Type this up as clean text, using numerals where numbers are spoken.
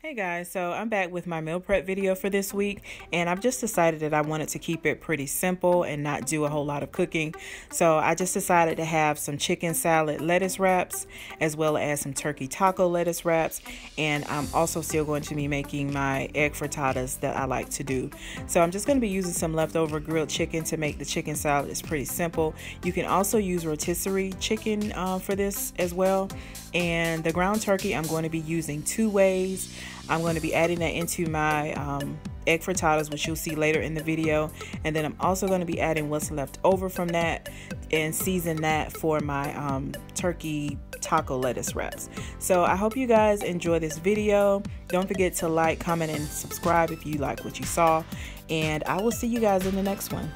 Hey guys, so I'm back with my meal prep video for this week, and I've just decided that I wanted to keep it pretty simple and not do a whole lot of cooking. So I just decided to have some chicken salad lettuce wraps as well as some turkey taco lettuce wraps, and I'm also still going to be making my egg frittatas that I like to do. So I'm just going to be using some leftover grilled chicken to make the chicken salad. It's pretty simple. You can also use rotisserie chicken for this as well. And the ground turkey I'm going to be using 2 ways. I'm going to be adding that into my egg frittatas, which you'll see later in the video. And then I'm also going to be adding what's left over from that and season that for my turkey taco lettuce wraps. So I hope you guys enjoy this video. Don't forget to like, comment, and subscribe if you like what you saw. And I will see you guys in the next one.